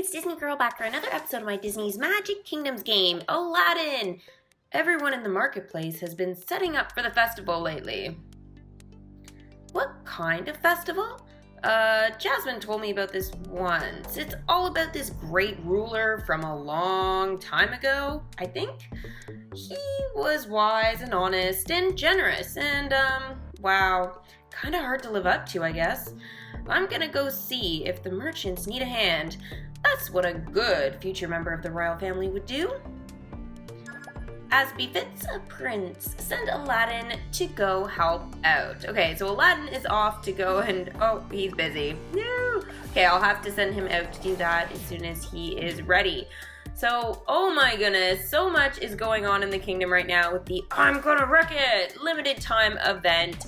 it's Disney Girl back for another episode of my Disney's Magic Kingdoms game, Aladdin! Everyone in the marketplace has been setting up for the festival lately. What kind of festival? Jasmine told me about this once. It's all about this great ruler from a long time ago, I think. He was wise and honest and generous and, wow, kinda hard to live up to, I guess. I'm gonna go see if the merchants need a hand. That's what a good future member of the royal family would do. As befits a prince, send Aladdin to go help out. Okay, so Aladdin is off to go and, oh, he's busy. No. Okay, I'll have to send him out to do that as soon as he is ready. So, oh my goodness, so much is going on in the kingdom right now with the I'm Gonna Wreck It limited time event.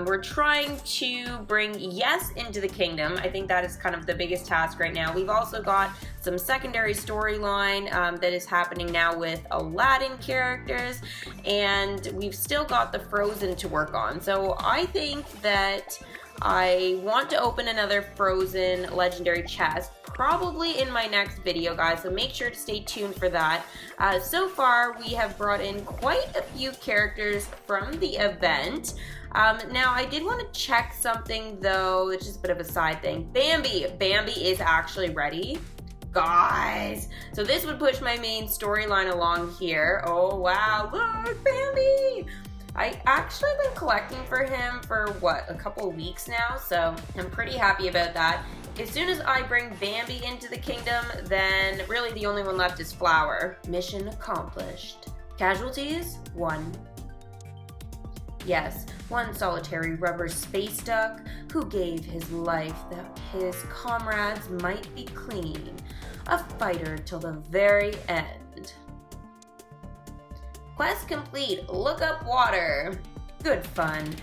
We're trying to bring Yes into the kingdom. I think that is kind of the biggest task right now. We've also got some secondary storyline that is happening now with Aladdin characters, and we've still got the Frozen to work on. So I think that I want to open another Frozen legendary chest probably in my next video, guys, so make sure to stay tuned for that. So far, we have brought in quite a few characters from the event. Now, I did want to check something, though, which is a bit of a side thing. Bambi is actually ready. Guys, so this would push my main storyline along here. Oh, wow, look, Bambi! I actually been collecting for him for, what, a couple weeks now, so I'm pretty happy about that. As soon as I bring Bambi into the kingdom, then really the only one left is Flower. Mission accomplished. Casualties? 1. Yes, one solitary rubber space duck who gave his life that his comrades might be clean. A fighter till the very end. Quest complete. Look up water. Good fun.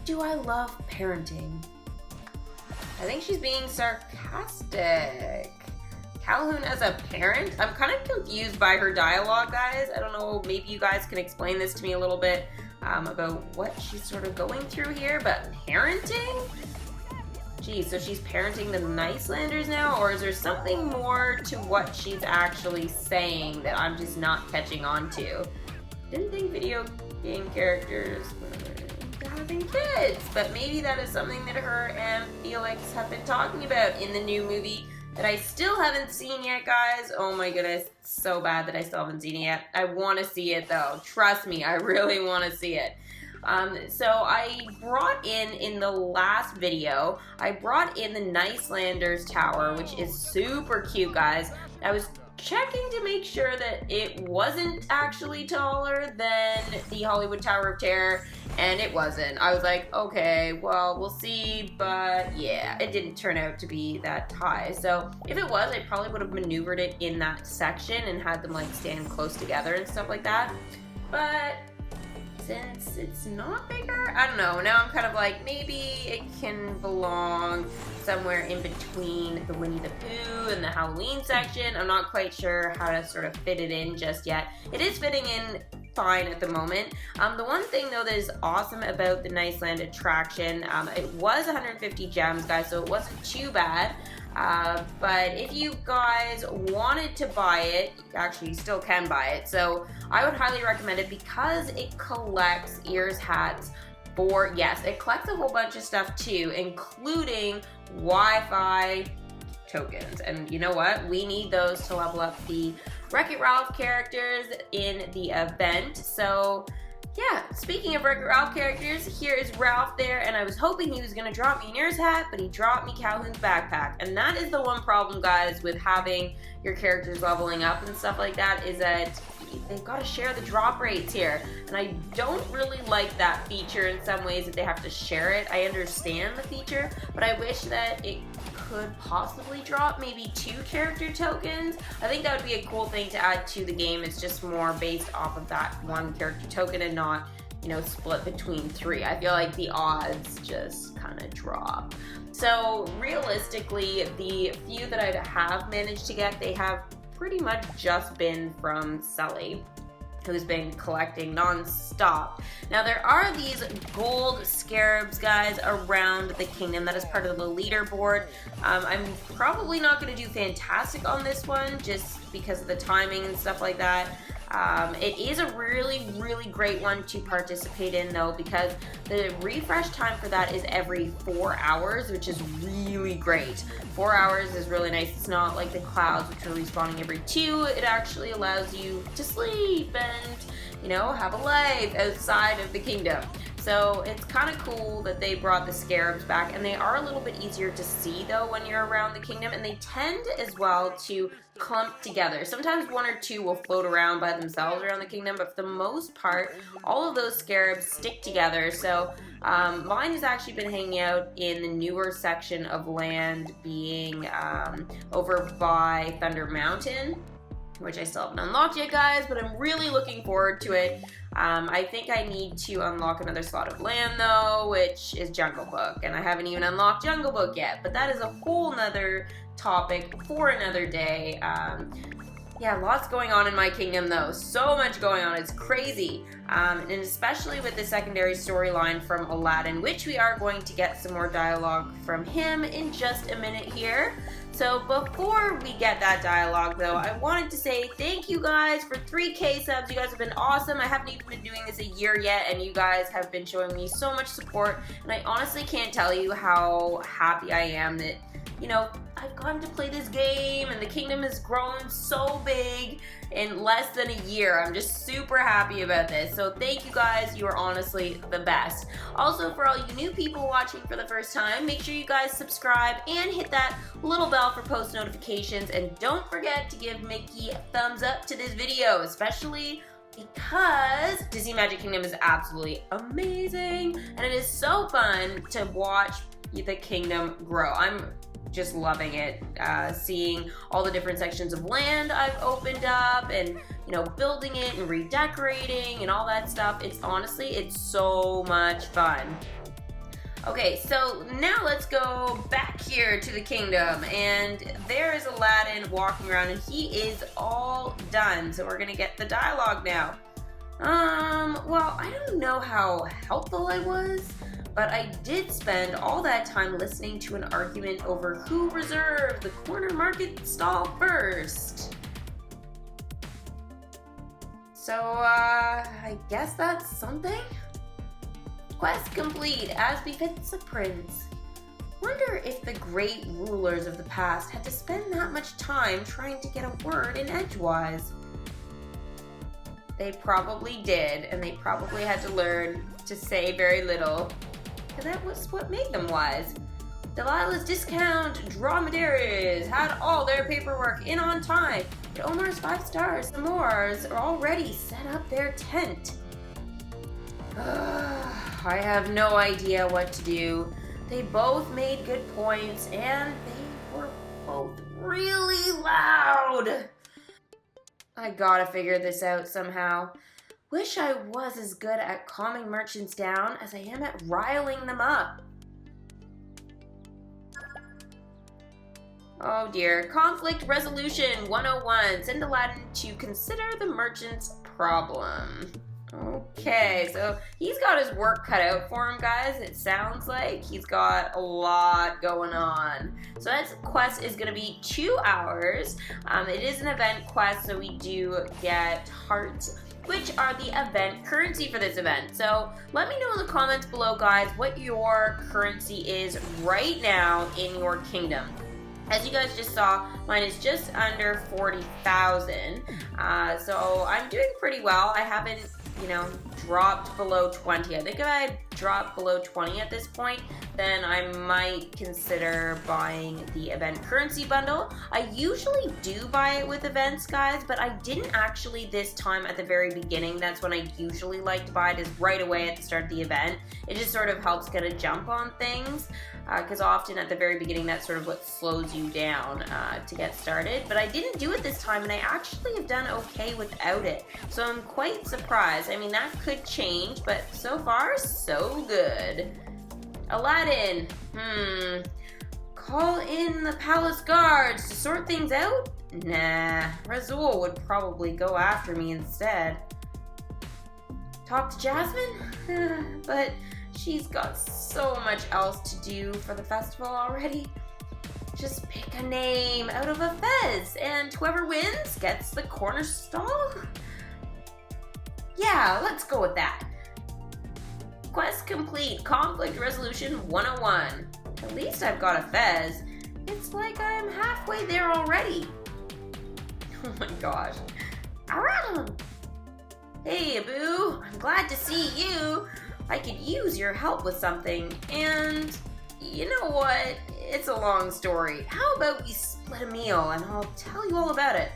Do I love parenting? I think she's being sarcastic. Calhoun as a parent? I'm kind of confused by her dialogue, guys. I don't know, maybe you guys can explain this to me a little bit about what she's sort of going through here, but parenting? Geez, so she's parenting the Nicelanders now, or is there something more to what she's actually saying that I'm just not catching on to? Didn't think video game characters were having kids, but maybe that is something that her and Felix have been talking about in the new movie that I still haven't seen yet, guys. Oh my goodness, it's so bad that I still haven't seen it yet. I want to see it though. Trust me, I really want to see it. So I brought in the last video, I brought in the Nicelanders Tower, which is super cute, guys. I was checking to make sure that it wasn't actually taller than the Hollywood Tower of Terror, and it wasn't. I was like, okay, well, we'll see, but yeah, it didn't turn out to be that high. So if it was, I probably would have maneuvered it in that section and had them like stand close together and stuff like that. But since it's not bigger, I don't know. Now I'm kind of like, maybe it can belong somewhere in between the Winnie the Pooh and the Halloween section. I'm not quite sure how to sort of fit it in just yet. It is fitting in fine at the moment. The one thing though that is awesome about the Niceland attraction, it was 150 gems, guys, so it wasn't too bad. But if you guys wanted to buy it, actually you still can buy it, so I would highly recommend it because it collects ears, hats, yes, it collects a whole bunch of stuff too, including Wi-Fi tokens. And you know what? We need those to level up the Wreck-It Ralph characters in the event. So yeah, speaking of Wreck-It Ralph characters, here is Ralph there, and I was hoping he was going to drop me an ears hat, but he dropped me Calhoun's backpack. And that is the one problem, guys, with having your characters leveling up and stuff like that, is that they've got to share the drop rates here. And I don't really like that feature in some ways, that they have to share it. I understand the feature, but I wish that it could possibly drop maybe 2 character tokens. I think that would be a cool thing to add to the game. It's just more based off of that 1 character token and not, you know, split between 3. I feel like the odds just kind of drop. So realistically, the few that I have managed to get, they have pretty much just been from Sully. who's been collecting non-stop. Now there are these gold scarabs, guys, around the kingdom. That is part of the leaderboard. I'm probably not going to do fantastic on this one just because of the timing and stuff like that. It is a really, really great one to participate in though, because the refresh time for that is every 4 hours, which is really great. 4 hours is really nice. It's not like the clouds, which are respawning every 2. It actually allows you to sleep and, you know, have a life outside of the kingdom. So it's kind of cool that they brought the scarabs back, and they are a little bit easier to see though when you're around the kingdom, and they tend as well to clump together. Sometimes 1 or 2 will float around by themselves around the kingdom, but for the most part, all of those scarabs stick together. So mine has actually been hanging out in the newer section of land, being over by Thunder Mountain, which I still haven't unlocked yet, guys, but I'm really looking forward to it. I think I need to unlock another slot of land though, which is Jungle Book, and I haven't even unlocked Jungle Book yet, but that is a whole nother topic for another day. Yeah, lots going on in my kingdom though. So much going on. It's crazy. And especially with the secondary storyline from Aladdin, which we are going to get some more dialogue from him in just a minute here. So before we get that dialogue though, I wanted to say thank you guys for 3K subs. You guys have been awesome. I haven't even been doing this a year yet, and you guys have been showing me so much support. And I honestly can't tell you how happy I am that, you know, I've gotten to play this game and the kingdom has grown so big in less than a year. I'm just super happy about this. So thank you guys. You are honestly the best. Also, for all you new people watching for the first time, make sure you guys subscribe and hit that little bell for post notifications. And don't forget to give Mickey a thumbs up to this video, especially because Disney Magic Kingdom is absolutely amazing. And it is so fun to watch the kingdom grow. I'm just loving it, seeing all the different sections of land I've opened up, and, you know, building it and redecorating and all that stuff. It's honestly, it's so much fun. Okay, so now let's go back here to the kingdom, and there is Aladdin walking around, and he is all done. So we're gonna get the dialogue now. Well, I don't know how helpful I was, but I did spend all that time listening to an argument over who reserved the corner market stall first. So, I guess that's something? Quest complete, as befits a prince. Wonder if the great rulers of the past had to spend that much time trying to get a word in edgewise. They probably did, and they probably had to learn to say very little. And that was what made them wise. Delilah's discount dromedaries had all their paperwork in on time, but Omar's 5 stars and more's are already set up their tent. I have no idea what to do. They both made good points, and they were both really loud. I gotta figure this out somehow. Wish I was as good at calming merchants down as I am at riling them up. Oh dear. Conflict Resolution 101. Send Aladdin to consider the merchant's problem. Okay, so he's got his work cut out for him, guys. It sounds like he's got a lot going on. So that quest is going to be 2 hours. It is an event quest, so we do get hearts, which are the event currency for this event. So let me know in the comments below, guys, what your currency is right now in your kingdom. As you guys just saw, mine is just under 40,000. So I'm doing pretty well. I haven't, you know, dropped below 20. I think if I had dropped below 20 at this point, then I might consider buying the event currency bundle. I usually do buy it with events, guys, but I didn't actually this time at the very beginning. That's when I usually like to buy it, is right away at the start of the event. It just sort of helps get a jump on things, because often at the very beginning, that's sort of what slows you down to get started. But I didn't do it this time, and I actually have done okay without it. So I'm quite surprised. I mean, that could change, but so far, so good. Aladdin, call in the palace guards to sort things out? Nah, Razul would probably go after me instead. talk to Jasmine, but she's got so much else to do for the festival already. Just pick a name out of a fez, and whoever wins gets the corner stall? Yeah, let's go with that. Quest complete, conflict resolution 101. At least I've got a fez. It's like I'm halfway there already. Oh my gosh. Around! Hey, Abu, I'm glad to see you. I could use your help with something, and you know what? It's a long story. How about we split a meal and I'll tell you all about it?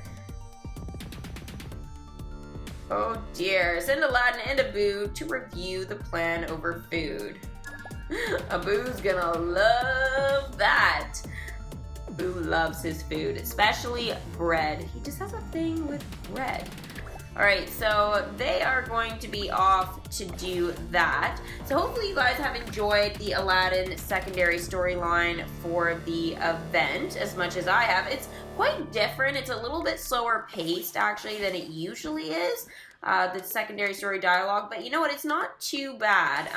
Oh dear, send Aladdin and Abu to review the plan over food. Abu's gonna love that. Abu loves his food, especially bread. He just has a thing with bread. Alright, so they are going to be off to do that. So hopefully you guys have enjoyed the Aladdin secondary storyline for the event as much as I have. It's quite different. It's a little bit slower paced actually than it usually is. The secondary story dialogue, but you know what, it's not too bad.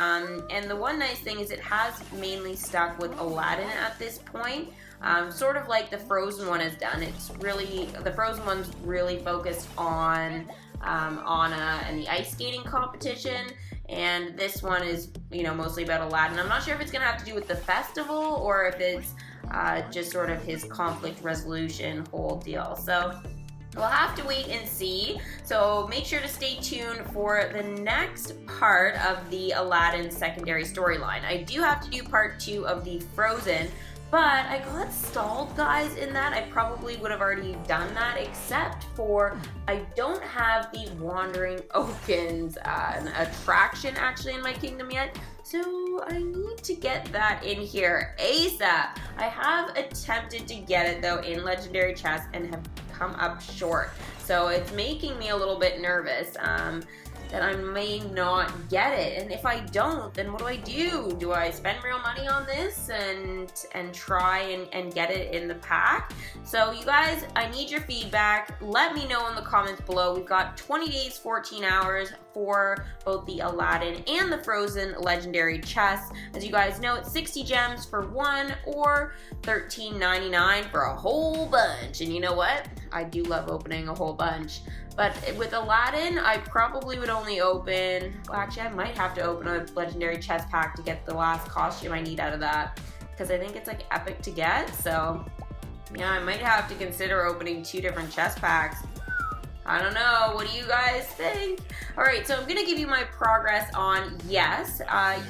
And the one nice thing is it has mainly stuck with Aladdin at this point. Sort of like the Frozen one has done. It's really, the Frozen one's really focused on Anna and the ice skating competition, and this one is, you know, mostly about Aladdin. I'm not sure if it's gonna have to do with the festival or if it's just sort of his conflict resolution whole deal. So we'll have to wait and see. So make sure to stay tuned for the next part of the Aladdin secondary storyline. I do have to do part 2 of the Frozen, but I got stalled, guys, in that. I probably would have already done that, except for I don't have the Wandering Oakens an attraction actually in my kingdom yet. So I need to get that in here ASAP. I have attempted to get it though in Legendary Chess and have come up short. So it's making me a little bit nervous that I may not get it. And if I don't, then what do? Do I spend real money on this and try and get it in the pack? So you guys, I need your feedback. Let me know in the comments below. We've got 20 days, 14 hours for both the Aladdin and the Frozen Legendary Chest. As you guys know, it's 60 gems for one or $13.99 for a whole bunch. And you know what? I do love opening a whole bunch. But with Aladdin, I probably would only open, well actually I might have to open a Legendary Chest pack to get the last costume I need out of that, because I think it's like epic to get. So yeah, I might have to consider opening 2 different chest packs. I don't know, what do you guys think? Alright, so I'm gonna give you my progress on Yes.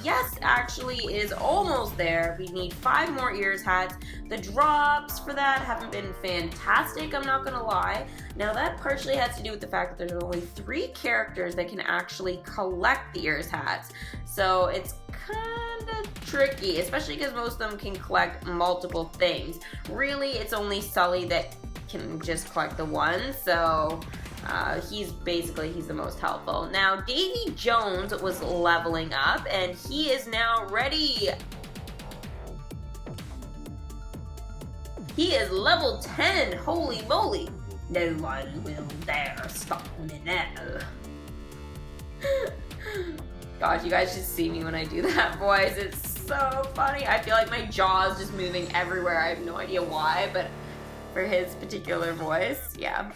Yes actually is almost there. We need 5 more ears hats. The drops for that haven't been fantastic, I'm not gonna lie. Now that partially has to do with the fact that there's only 3 characters that can actually collect the ears hats. So it's kind of tricky, especially because most of them can collect multiple things. Really, it's only Sully that can just collect the one, so he's the most helpful. Now, Davy Jones was leveling up, and he is now ready. He is level 10, holy moly. No one will dare stop me now. Gosh, you guys should see me when I do that voice. It's so funny. I feel like my jaw is just moving everywhere. I have no idea why, but for his particular voice, yeah.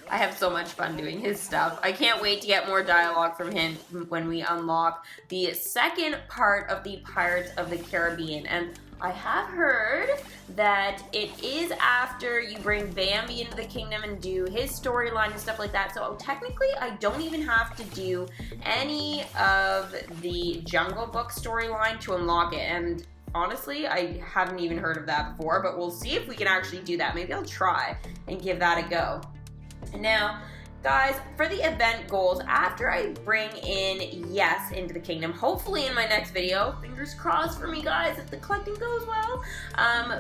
I have so much fun doing his stuff. I can't wait to get more dialogue from him when we unlock the second part of the Pirates of the Caribbean. And I have heard that it is after you bring Bambi into the kingdom and do his storyline and stuff like that. So technically, I don't even have to do any of the Jungle Book storyline to unlock it. And honestly, I haven't even heard of that before, but we'll see if we can actually do that. Maybe I'll try and give that a go. Now, guys, for the event goals, after I bring in Yes into the kingdom, hopefully in my next video, fingers crossed for me guys, if the collecting goes well,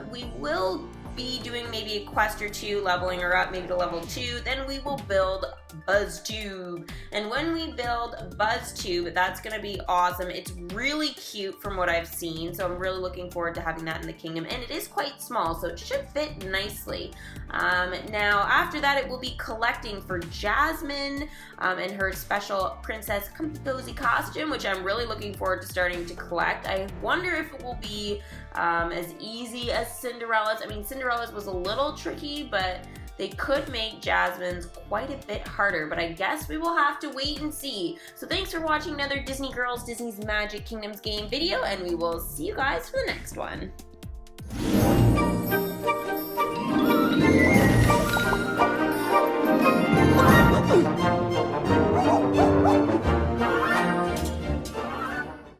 we will be doing maybe a quest or two, leveling her up maybe to level 2. Then we will build BuzzTube. And when we build BuzzTube, that's going to be awesome. It's really cute from what I've seen, so I'm really looking forward to having that in the kingdom. And it is quite small, so it should fit nicely. Now, after that, it will be collecting for Jasmine and her special Princess Cozy costume, which I'm really looking forward to starting to collect. I wonder if it will be as easy as Cinderella's. I mean, Cinderella's was a little tricky, but they could make Jasmine's quite a bit harder, but I guess we will have to wait and see. So thanks for watching another Disney Girls Disney's Magic Kingdoms game video, and we will see you guys for the next one.